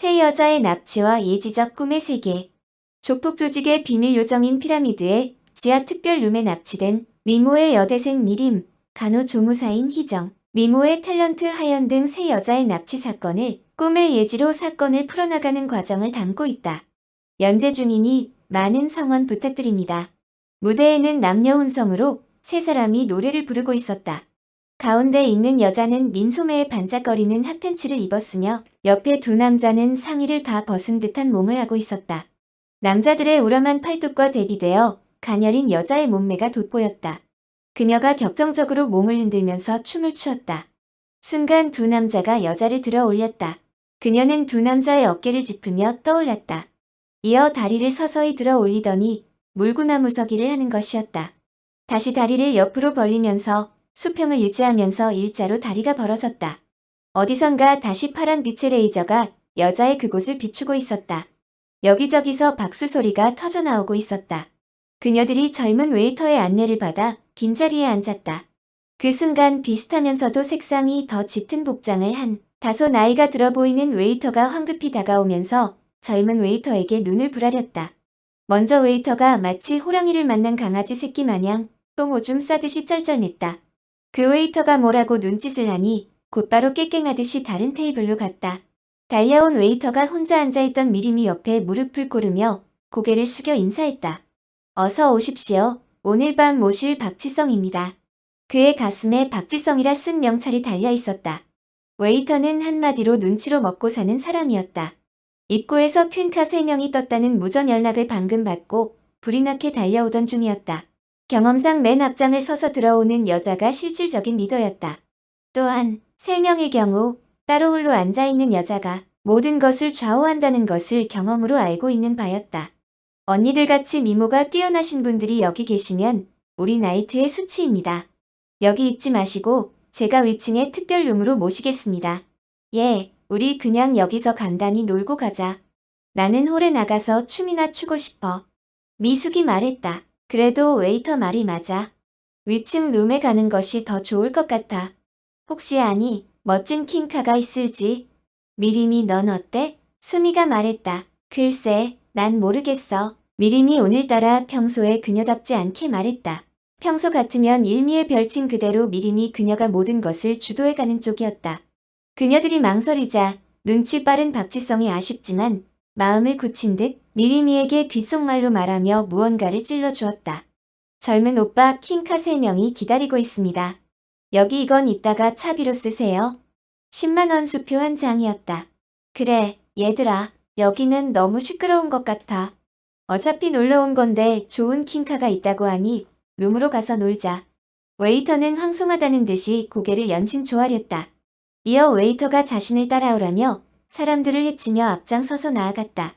세 여자의 납치와 예지적 꿈의 세계. 조폭 조직의 비밀 요정인 피라미드에 지하 특별룸에 납치된 미모의 여대생 미림, 간호조무사인 희정, 미모의 탤런트 하연 등 세 여자의 납치 사건을 꿈의 예지로 사건을 풀어나가는 과정을 담고 있다. 연재 중이니 많은 성원 부탁드립니다. 무대에는 남녀 혼성으로 세 사람이 노래를 부르고 있었다. 가운데 있는 여자는 민소매에 반짝거리는 핫팬츠를 입었으며 옆에 두 남자는 상의를 다 벗은 듯한 몸을 하고 있었다. 남자들의 우람한 팔뚝과 대비되어 가녀린 여자의 몸매가 돋보였다. 그녀가 격정적으로 몸을 흔들면서 춤을 추었다. 순간 두 남자가 여자를 들어 올렸다. 그녀는 두 남자의 어깨를 짚으며 떠올랐다. 이어 다리를 서서히 들어 올리더니 물구나무 서기를 하는 것이었다. 다시 다리를 옆으로 벌리면서 수평을 유지하면서 일자로 다리가 벌어졌다. 어디선가 다시 파란 빛의 레이저가 여자의 그곳을 비추고 있었다. 여기저기서 박수 소리가 터져나오고 있었다. 그녀들이 젊은 웨이터의 안내를 받아 빈자리에 앉았다. 그 순간 비슷하면서도 색상이 더 짙은 복장을 한 다소 나이가 들어 보이는 웨이터가 황급히 다가오면서 젊은 웨이터에게 눈을 부라렸다. 먼저 웨이터가 마치 호랑이를 만난 강아지 새끼 마냥 똥 오줌 싸듯이 쩔쩔맸다. 그 웨이터가 뭐라고 눈짓을 하니 곧바로 깽깽하듯이 다른 테이블로 갔다. 달려온 웨이터가 혼자 앉아있던 미림이 옆에 무릎을 꿇으며 고개를 숙여 인사했다. 어서 오십시오. 오늘 밤 모실 박지성입니다. 그의 가슴에 박지성이라 쓴 명찰이 달려있었다. 웨이터는 한마디로 눈치로 먹고 사는 사람이었다. 입구에서 퀸카 3명이 떴다는 무전 연락을 방금 받고 불이 나게 달려오던 중이었다. 경험상 맨 앞장을 서서 들어오는 여자가 실질적인 리더였다. 또한 3명의 경우 따로 홀로 앉아있는 여자가 모든 것을 좌우한다는 것을 경험으로 알고 있는 바였다. 언니들같이 미모가 뛰어나신 분들이 여기 계시면 우리 나이트의 수치입니다. 여기 있지 마시고 제가 위층의 특별룸으로 모시겠습니다. 예, 우리 그냥 여기서 간단히 놀고 가자. 나는 홀에 나가서 춤이나 추고 싶어. 미숙이 말했다. 그래도 웨이터 말이 맞아. 위층 룸에 가는 것이 더 좋을 것 같아. 혹시 아니, 멋진 킹카가 있을지. 미림이 넌 어때? 수미가 말했다. 글쎄, 난 모르겠어. 미림이 오늘따라 평소에 그녀답지 않게 말했다. 평소 같으면 일미의 별칭 그대로 미림이 그녀가 모든 것을 주도해가는 쪽이었다. 그녀들이 망설이자 눈치 빠른 박지성이 아쉽지만 마음을 굳힌 듯 미리미에게 귓속말로 말하며 무언가를 찔러주었다. 젊은 오빠 킹카 3명이 기다리고 있습니다. 여기 이건 이따가 차비로 쓰세요. 10만원 수표 한 장이었다. 그래, 얘들아. 여기는 너무 시끄러운 것 같아. 어차피 놀러 온 건데 좋은 킹카가 있다고 하니 룸으로 가서 놀자. 웨이터는 황송하다는 듯이 고개를 연신 조아렸다. 이어 웨이터가 자신을 따라오라며 사람들을 해치며 앞장서서 나아갔다.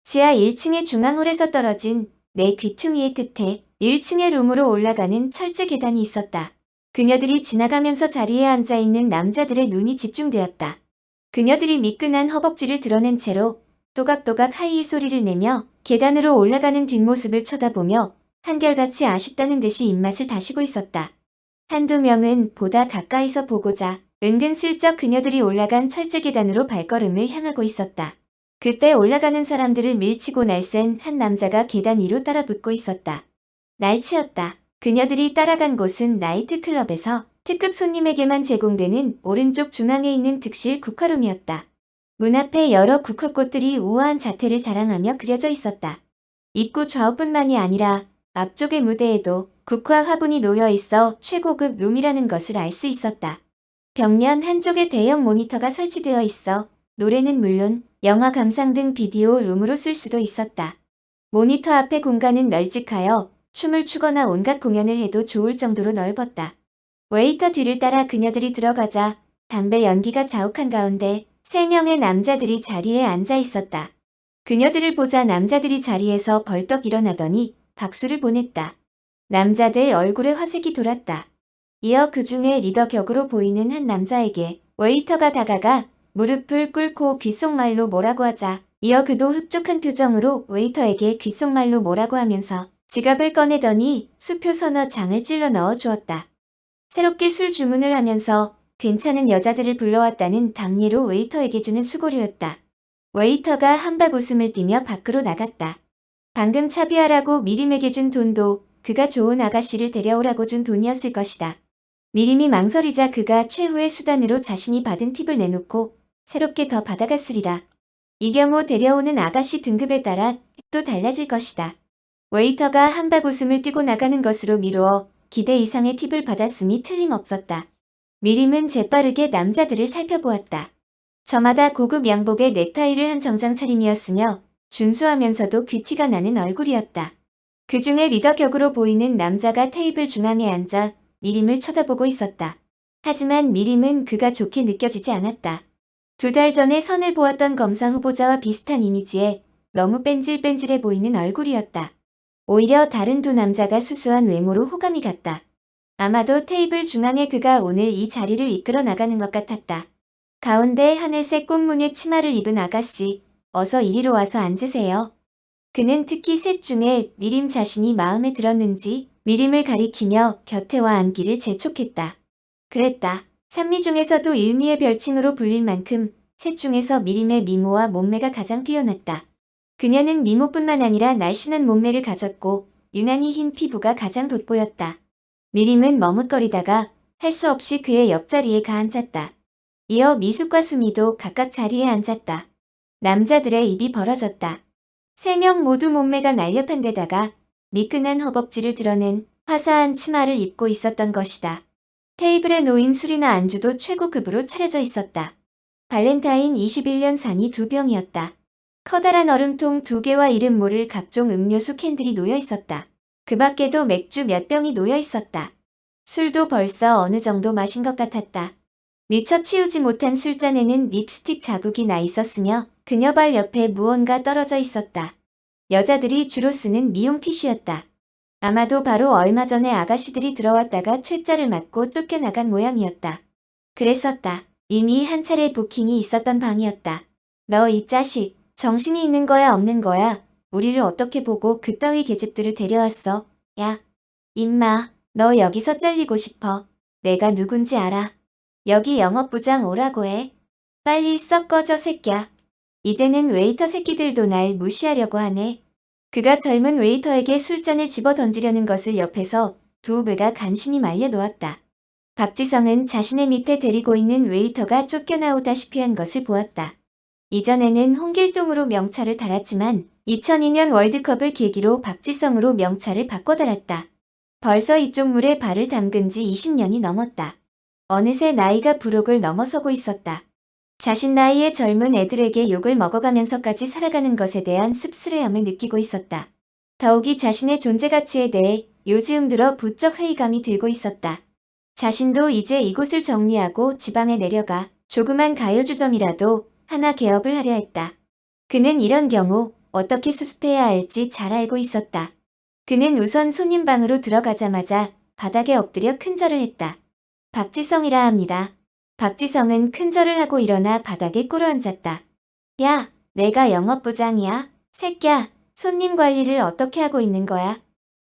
지하 1층의 중앙홀에서 떨어진 내 귀퉁이의 끝에 1층의 룸으로 올라가는 철제 계단이 있었다. 그녀들이 지나가면서 자리에 앉아있는 남자들의 눈이 집중되었다. 그녀들이 미끈한 허벅지를 드러낸 채로 또각또각 하이힐 소리를 내며 계단으로 올라가는 뒷모습을 쳐다보며 한결같이 아쉽다는 듯이 입맛을 다시고 있었다. 한두 명은 보다 가까이서 보고자 은근슬쩍 그녀들이 올라간 철제 계단으로 발걸음을 향하고 있었다. 그때 올라가는 사람들을 밀치고 날쌘 한 남자가 계단 위로 따라붙고 있었다. 날치였다. 그녀들이 따라간 곳은 나이트클럽에서 특급 손님에게만 제공되는 오른쪽 중앙에 있는 득실 국화룸이었다. 문 앞에 여러 국화꽃들이 우아한 자태를 자랑하며 그려져 있었다. 입구 좌우뿐만이 아니라 앞쪽의 무대에도 국화 화분이 놓여 있어 최고급 룸이라는 것을 알 수 있었다. 벽면 한쪽에 대형 모니터가 설치되어 있어 노래는 물론 영화 감상 등 비디오 룸으로 쓸 수도 있었다. 모니터 앞의 공간은 널찍하여 춤을 추거나 온갖 공연을 해도 좋을 정도로 넓었다. 웨이터 뒤를 따라 그녀들이 들어가자 담배 연기가 자욱한 가운데 3명의 남자들이 자리에 앉아 있었다. 그녀들을 보자 남자들이 자리에서 벌떡 일어나더니 박수를 보냈다. 남자들 얼굴에 화색이 돌았다. 이어 그 중에 리더 격으로 보이는 한 남자에게 웨이터가 다가가 무릎을 꿇고 귓속말로 뭐라고 하자 이어 그도 흡족한 표정으로 웨이터에게 귓속말로 뭐라고 하면서 지갑을 꺼내더니 수표 서너 장을 찔러 넣어 주었다. 새롭게 술 주문을 하면서 괜찮은 여자들을 불러왔다는 당리로 웨이터에게 주는 수고료였다. 웨이터가 한박 웃음을 띠며 밖으로 나갔다. 방금 차비하라고 미림에게 준 돈도 그가 좋은 아가씨를 데려오라고 준 돈이었을 것이다. 미림이 망설이자 그가 최후의 수단으로 자신이 받은 팁을 내놓고 새롭게 더 받아갔으리라. 이 경우 데려오는 아가씨 등급에 따라 팁도 달라질 것이다. 웨이터가 한박 웃음을 띠고 나가는 것으로 미루어 기대 이상의 팁을 받았으니 틀림없었다. 미림은 재빠르게 남자들을 살펴보았다. 저마다 고급 양복에 넥타이를 한 정장 차림이었으며 준수하면서도 귀티가 나는 얼굴이었다. 그 중에 리더 격으로 보이는 남자가 테이블 중앙에 앉아 미림을 쳐다보고 있었다. 하지만 미림은 그가 좋게 느껴지지 않았다. 2달 전에 선을 보았던 검사 후보자와 비슷한 이미지에 너무 뺀질뺀질해 보이는 얼굴이었다. 오히려 다른 두 남자가 수수한 외모로 호감이 갔다. 아마도 테이블 중앙에 그가 오늘 이 자리를 이끌어 나가는 것 같았다. 가운데 하늘색 꽃무늬 치마를 입은 아가씨, 어서 이리로 와서 앉으세요. 그는 특히 셋 중에 미림 자신이 마음에 들었는지 미림을 가리키며 곁에 와 앉기를 재촉했다. 그랬다. 산미 중에서도 일미의 별칭으로 불릴 만큼 셋 중에서 미림의 미모와 몸매가 가장 뛰어났다. 그녀는 미모뿐만 아니라 날씬한 몸매를 가졌고 유난히 흰 피부가 가장 돋보였다. 미림은 머뭇거리다가 할 수 없이 그의 옆자리에 가 앉았다. 이어 미숙과 수미도 각각 자리에 앉았다. 남자들의 입이 벌어졌다. 3명 모두 몸매가 날렵한 데다가 미끈한 허벅지를 드러낸 화사한 치마를 입고 있었던 것이다. 테이블에 놓인 술이나 안주도 최고급으로 차려져 있었다. 발렌타인 21년 산이 2병이었다. 커다란 얼음통 2개와 이름 모를 각종 음료수 캔들이 놓여 있었다. 그 밖에도 맥주 몇 병이 놓여 있었다. 술도 벌써 어느 정도 마신 것 같았다. 미처 치우지 못한 술잔에는 립스틱 자국이 나 있었으며 그녀 발 옆에 무언가 떨어져 있었다. 여자들이 주로 쓰는 미용 티슈였다. 아마도 바로 얼마 전에 아가씨들이 들어왔다가 퇴짜를 맞고 쫓겨나간 모양이었다. 그랬었다. 이미 한 차례 부킹이 있었던 방이었다. 너 이 자식, 정신이 있는 거야 없는 거야? 우리를 어떻게 보고 그따위 계집들을 데려왔어? 야, 임마, 너 여기서 잘리고 싶어. 내가 누군지 알아. 여기 영업부장 오라고 해. 빨리 썩 꺼져 새끼야. 이제는 웨이터 새끼들도 날 무시하려고 하네. 그가 젊은 웨이터에게 술잔을 집어 던지려는 것을 옆에서 두 배가 간신히 말려놓았다. 박지성은 자신의 밑에 데리고 있는 웨이터가 쫓겨나오다시피 한 것을 보았다. 이전에는 홍길동으로 명찰을 달았지만 2002년 월드컵을 계기로 박지성으로 명찰을 바꿔 달았다. 벌써 이쪽 물에 발을 담근 지 20년이 넘었다. 어느새 나이가 부록을 넘어서고 있었다. 자신 나이의 젊은 애들에게 욕을 먹어가면서까지 살아가는 것에 대한 씁쓸해함을 느끼고 있었다. 더욱이 자신의 존재 가치에 대해 요즘 들어 부쩍 회의감이 들고 있었다. 자신도 이제 이곳을 정리하고 지방에 내려가 조그만 가요주점이라도 하나 개업을 하려 했다. 그는 이런 경우 어떻게 수습해야 할지 잘 알고 있었다. 그는 우선 손님방으로 들어가자마자 바닥에 엎드려 큰절을 했다. 박지성이라 합니다. 박지성은 큰절을 하고 일어나 바닥에 꿇어앉았다. 야, 내가 영업부장이야. 새끼야, 손님 관리를 어떻게 하고 있는 거야?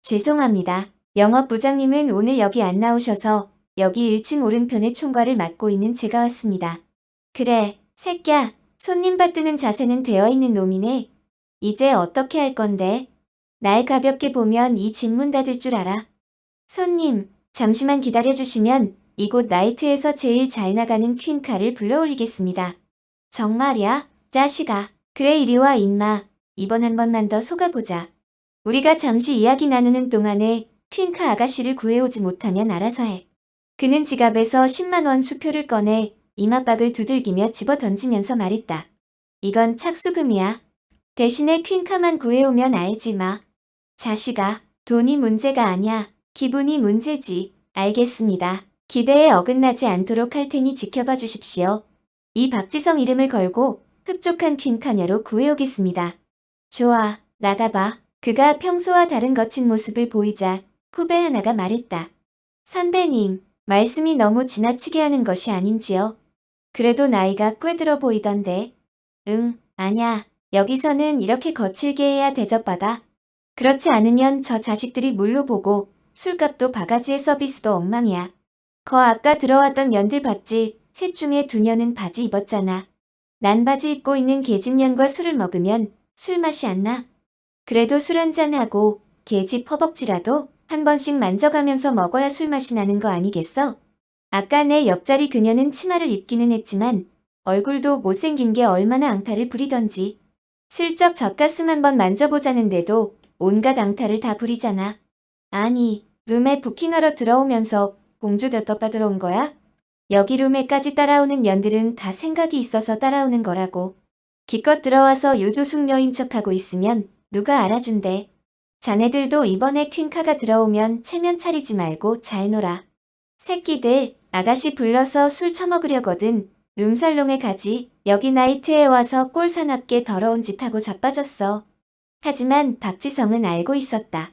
죄송합니다. 영업부장님은 오늘 여기 안 나오셔서 여기 1층 오른편에 총괄을 맡고 있는 제가 왔습니다. 그래, 새끼야, 손님 받드는 자세는 되어 있는 놈이네. 이제 어떻게 할 건데? 날 가볍게 보면 이 집 문 닫을 줄 알아. 손님, 잠시만 기다려주시면 이곳 나이트에서 제일 잘 나가는 퀸카를 불러올리겠습니다. 정말이야? 자식아. 그래 이리 와 임마. 이번 한 번만 더 속아보자. 우리가 잠시 이야기 나누는 동안에 퀸카 아가씨를 구해오지 못하면 알아서 해. 그는 지갑에서 10만 원 수표를 꺼내 이마박을 두들기며 집어 던지면서 말했다. 이건 착수금이야. 대신에 퀸카만 구해오면 알지 마. 자식아, 돈이 문제가 아니야. 기분이 문제지. 알겠습니다. 기대에 어긋나지 않도록 할 테니 지켜봐 주십시오. 이 박지성 이름을 걸고 흡족한 퀸카녀로 구해오겠습니다. 좋아, 나가봐. 그가 평소와 다른 거친 모습을 보이자 후배 하나가 말했다. 선배님, 말씀이 너무 지나치게 하는 것이 아닌지요? 그래도 나이가 꽤 들어 보이던데. 응, 아냐. 여기서는 이렇게 거칠게 해야 대접받아. 그렇지 않으면 저 자식들이 물로 보고 술값도 바가지에 서비스도 엉망이야. 거 아까 들어왔던 년들 봤지? 셋 중에 2년은 바지 입었잖아. 난 바지 입고 있는 계집년과 술을 먹으면 술 맛이 안 나. 그래도 술 한잔하고 계집 허벅지라도 한 번씩 만져가면서 먹어야 술 맛이 나는 거 아니겠어? 아까 내 옆자리 그녀는 치마를 입기는 했지만 얼굴도 못생긴 게 얼마나 앙탈을 부리던지. 슬쩍 젖가슴 한번 만져보자는데도 온갖 앙탈을 다 부리잖아. 아니, 룸에 부킹하러 들어오면서 공주대 떠받들어 온 거야? 여기 룸에까지 따라오는 년들은 다 생각이 있어서 따라오는 거라고. 기껏 들어와서 요조숙 여인 척하고 있으면 누가 알아준대. 자네들도 이번에 퀸카가 들어오면 체면 차리지 말고 잘 놀아. 새끼들, 아가씨 불러서 술 처먹으려거든. 룸살롱에 가지. 여기 나이트에 와서 꼴 사납게 더러운 짓 하고 자빠졌어. 하지만 박지성은 알고 있었다.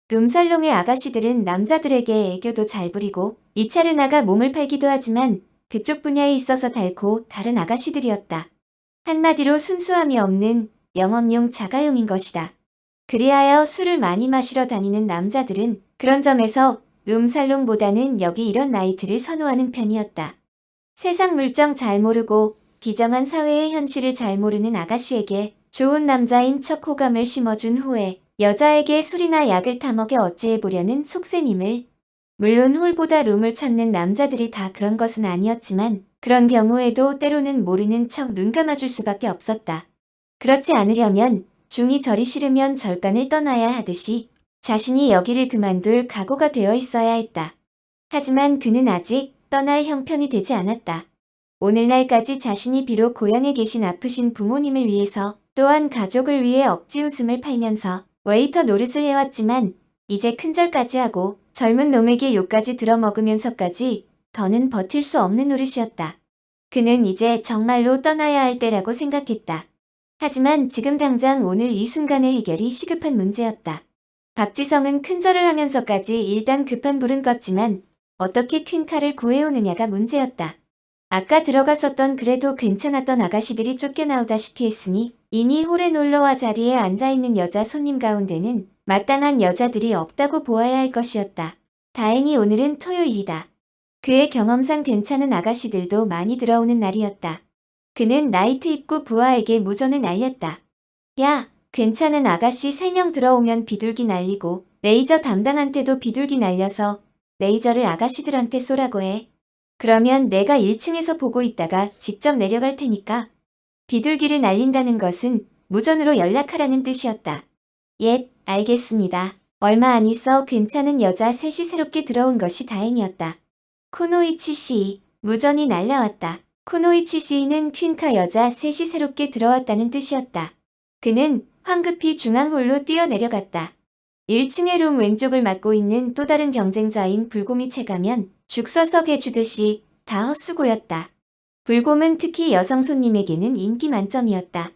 룸살롱의 아가씨들은 남자들에게 애교도 잘 부리고 이차르 나가 몸을 팔기도 하지만 그쪽 분야에 있어서 달고 다른 아가씨들이었다. 한마디로 순수함이 없는 영업용 자가용인 것이다. 그리하여 술을 많이 마시러 다니는 남자들은 그런 점에서 룸살롱보다는 여기 이런 나이트를 선호하는 편이었다. 세상 물정 잘 모르고 비정한 사회의 현실을 잘 모르는 아가씨에게 좋은 남자인 척 호감을 심어준 후에 여자에게 술이나 약을 타먹여 어찌해보려는 속셈임을. 물론 홀보다 룸을 찾는 남자들이 다 그런 것은 아니었지만 그런 경우에도 때로는 모르는 척 눈 감아줄 수밖에 없었다. 그렇지 않으려면 중이 절이 싫으면 절간을 떠나야 하듯이 자신이 여기를 그만둘 각오가 되어 있어야 했다. 하지만 그는 아직 떠날 형편이 되지 않았다. 오늘날까지 자신이 비록 고향에 계신 아프신 부모님을 위해서 또한 가족을 위해 억지 웃음을 팔면서 웨이터 노릇을 해왔지만 이제 큰절까지 하고 젊은 놈에게 욕까지 들어먹으면서까지 더는 버틸 수 없는 노릇이었다. 그는 이제 정말로 떠나야 할 때라고 생각했다. 하지만 지금 당장 오늘 이 순간의 해결이 시급한 문제였다. 박지성은 큰절을 하면서까지 일단 급한 불은 껐지만 어떻게 퀸카를 구해오느냐가 문제였다. 아까 들어갔었던 그래도 괜찮았던 아가씨들이 쫓겨나오다시피 했으니 이미 홀에 놀러와 자리에 앉아있는 여자 손님 가운데는 마땅한 여자들이 없다고 보아야 할 것이었다. 다행히 오늘은 토요일이다. 그의 경험상 괜찮은 아가씨들도 많이 들어오는 날이었다. 그는 나이트 입구 부하에게 무전을 날렸다. 야, 괜찮은 아가씨 3명 들어오면 비둘기 날리고 레이저 담당한테도 비둘기 날려서 레이저를 아가씨들한테 쏘라고 해. 그러면 내가 1층에서 보고 있다가 직접 내려갈 테니까. 비둘기를 날린다는 것은 무전으로 연락하라는 뜻이었다. 예, 알겠습니다. 얼마 안 있어 괜찮은 여자 셋이 새롭게 들어온 것이 다행이었다. 쿠노이치 씨, 무전이 날라왔다. 쿠노이치 씨는 퀸카 여자 셋이 새롭게 들어왔다는 뜻이었다. 그는 황급히 중앙홀로 뛰어내려갔다. 1층의 룸 왼쪽을 맡고 있는 또 다른 경쟁자인 불곰이 채가면 죽 서서 개주듯이 다 헛수고였다. 불곰은 특히 여성 손님에게는 인기 만점이었다.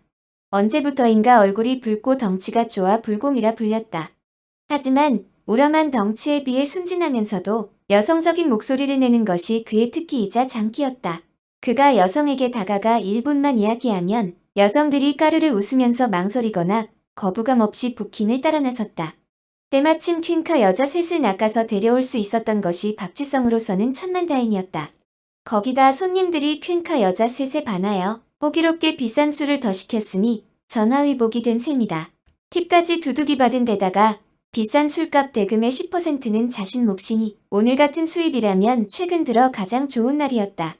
언제부터인가 얼굴이 붉고 덩치가 좋아 불곰이라 불렸다. 하지만 우람한 덩치에 비해 순진하면서도 여성적인 목소리를 내는 것이 그의 특기이자 장기였다. 그가 여성에게 다가가 1분만 이야기하면 여성들이 까르르 웃으면서 망설이거나 거부감 없이 부킹을 따라 나섰다. 때마침 퀸카 여자 셋을 낚아서 데려올 수 있었던 것이 박지성으로서는 천만다행이었다. 거기다 손님들이 퀸카 여자 셋에 반하여 호기롭게 비싼 술을 더 시켰으니 전화위복이 된 셈이다. 팁까지 두둑이 받은 데다가 비싼 술값 대금의 10%는 자신 몫이니 오늘 같은 수입이라면 최근 들어 가장 좋은 날이었다.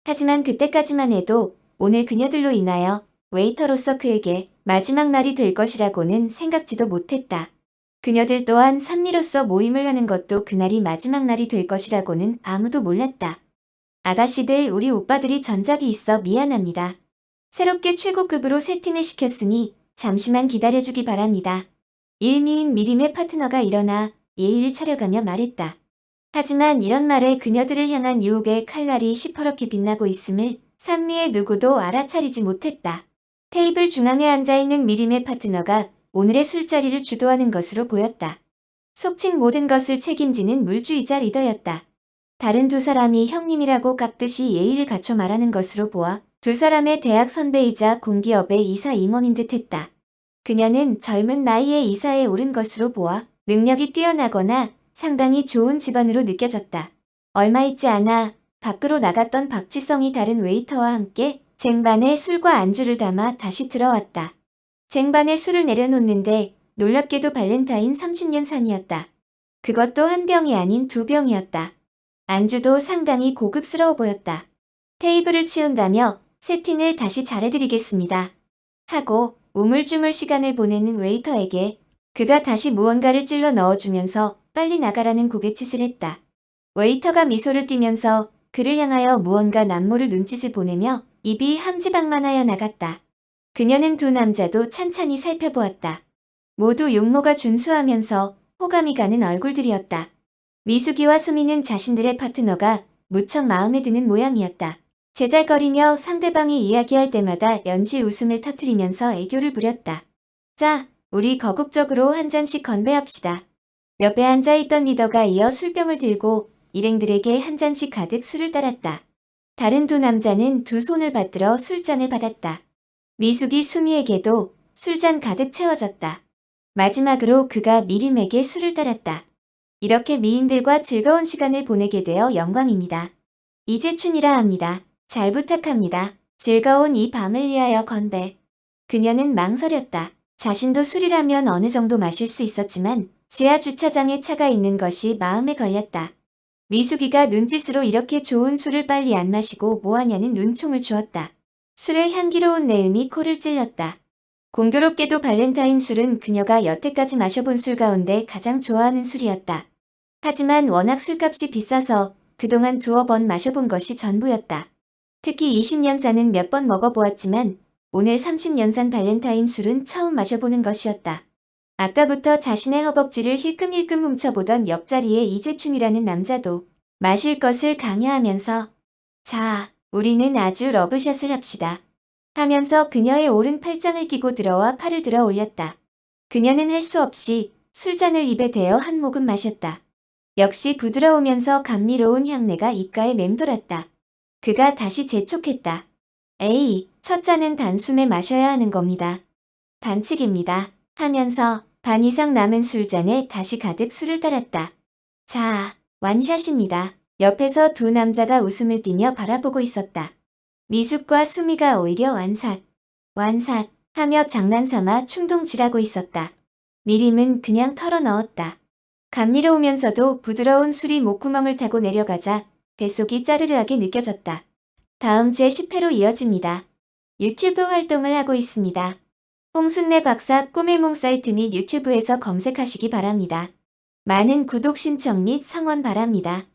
하지만 그때까지만 해도 오늘 그녀들로 인하여 웨이터로서 그에게 마지막 날이 될 것이라고는 생각지도 못했다. 그녀들 또한 산미로서 모임을 하는 것도 그날이 마지막 날이 될 것이라고는 아무도 몰랐다. 아가씨들, 우리 오빠들이 전작이 있어 미안합니다. 새롭게 최고급으로 세팅을 시켰으니 잠시만 기다려주기 바랍니다. 일미인 미림의 파트너가 일어나 예의를 차려가며 말했다. 하지만 이런 말에 그녀들을 향한 유혹의 칼날이 시퍼렇게 빛나고 있음을 산미의 누구도 알아차리지 못했다. 테이블 중앙에 앉아있는 미림의 파트너가 오늘의 술자리를 주도하는 것으로 보였다. 속칭 모든 것을 책임지는 물주이자 리더였다. 다른 두 사람이 형님이라고 깍듯이 예의를 갖춰 말하는 것으로 보아 두 사람의 대학 선배이자 공기업의 이사 임원인 듯했다. 그녀는 젊은 나이에 이사에 오른 것으로 보아 능력이 뛰어나거나 상당히 좋은 집안으로 느껴졌다. 얼마 있지 않아 밖으로 나갔던 박지성이 다른 웨이터와 함께 쟁반에 술과 안주를 담아 다시 들어왔다. 쟁반에 술을 내려놓는데 놀랍게도 발렌타인 30년 산이었다. 그것도 한 병이 아닌 2병이었다. 안주도 상당히 고급스러워 보였다. 테이블을 치운다며 세팅을 다시 잘해드리겠습니다. 하고 우물쭈물 시간을 보내는 웨이터에게 그가 다시 무언가를 찔러 넣어주면서 빨리 나가라는 고갯짓을 했다. 웨이터가 미소를 띠면서 그를 향하여 무언가 남모를 눈짓을 보내며 입이 함지박만하여 나갔다. 그녀는 두 남자도 찬찬히 살펴보았다. 모두 용모가 준수하면서 호감이 가는 얼굴들이었다. 미숙이와 수미는 자신들의 파트너가 무척 마음에 드는 모양이었다. 제잘거리며 상대방이 이야기할 때마다 연실 웃음을 터뜨리면서 애교를 부렸다. 자, 우리 거국적으로 한 잔씩 건배합시다. 옆에 앉아있던 리더가 이어 술병을 들고 일행들에게 한 잔씩 가득 술을 따랐다. 다른 두 남자는 두 손을 받들어 술잔을 받았다. 미숙이 수미에게도 술잔 가득 채워졌다. 마지막으로 그가 미림에게 술을 따랐다. 이렇게 미인들과 즐거운 시간을 보내게 되어 영광입니다. 이재춘이라 합니다. 잘 부탁합니다. 즐거운 이 밤을 위하여 건배. 그녀는 망설였다. 자신도 술이라면 어느 정도 마실 수 있었지만 지하 주차장에 차가 있는 것이 마음에 걸렸다. 미숙이가 눈짓으로 이렇게 좋은 술을 빨리 안 마시고 뭐하냐는 눈총을 주었다. 술의 향기로운 내음이 코를 찔렸다. 공교롭게도 발렌타인 술은 그녀가 여태까지 마셔본 술 가운데 가장 좋아하는 술이었다. 하지만 워낙 술값이 비싸서 그동안 2번 마셔본 것이 전부였다. 특히 20년산은 몇 번 먹어보았지만 오늘 30년산 발렌타인 술은 처음 마셔보는 것이었다. 아까부터 자신의 허벅지를 힐끔힐끔 훔쳐보던 옆자리의 이재춘이라는 남자도 마실 것을 강요하면서 자, 우리는 아주 러브샷을 합시다. 하면서 그녀의 오른 팔짱을 끼고 들어와 팔을 들어 올렸다. 그녀는 할 수 없이 술잔을 입에 대어 한 모금 마셨다. 역시 부드러우면서 감미로운 향내가 입가에 맴돌았다. 그가 다시 재촉했다. 에이, 첫 잔은 단숨에 마셔야 하는 겁니다. 반칙입니다. 하면서 반 이상 남은 술잔에 다시 가득 술을 따랐다. 자, 완샷입니다. 옆에서 두 남자가 웃음을 띠며 바라보고 있었다. 미숙과 수미가 오히려 완샷 하며 장난삼아 충동질하고 있었다. 미림은 그냥 털어 넣었다. 감미로우면서도 부드러운 술이 목구멍을 타고 내려가자 뱃속이 짜르르하게 느껴졌다. 다음 제10회로 이어집니다. 유튜브 활동을 하고 있습니다. 홍순례 박사 꿈의 몽 사이트 및 유튜브에서 검색하시기 바랍니다. 많은 구독 신청 및 성원 바랍니다.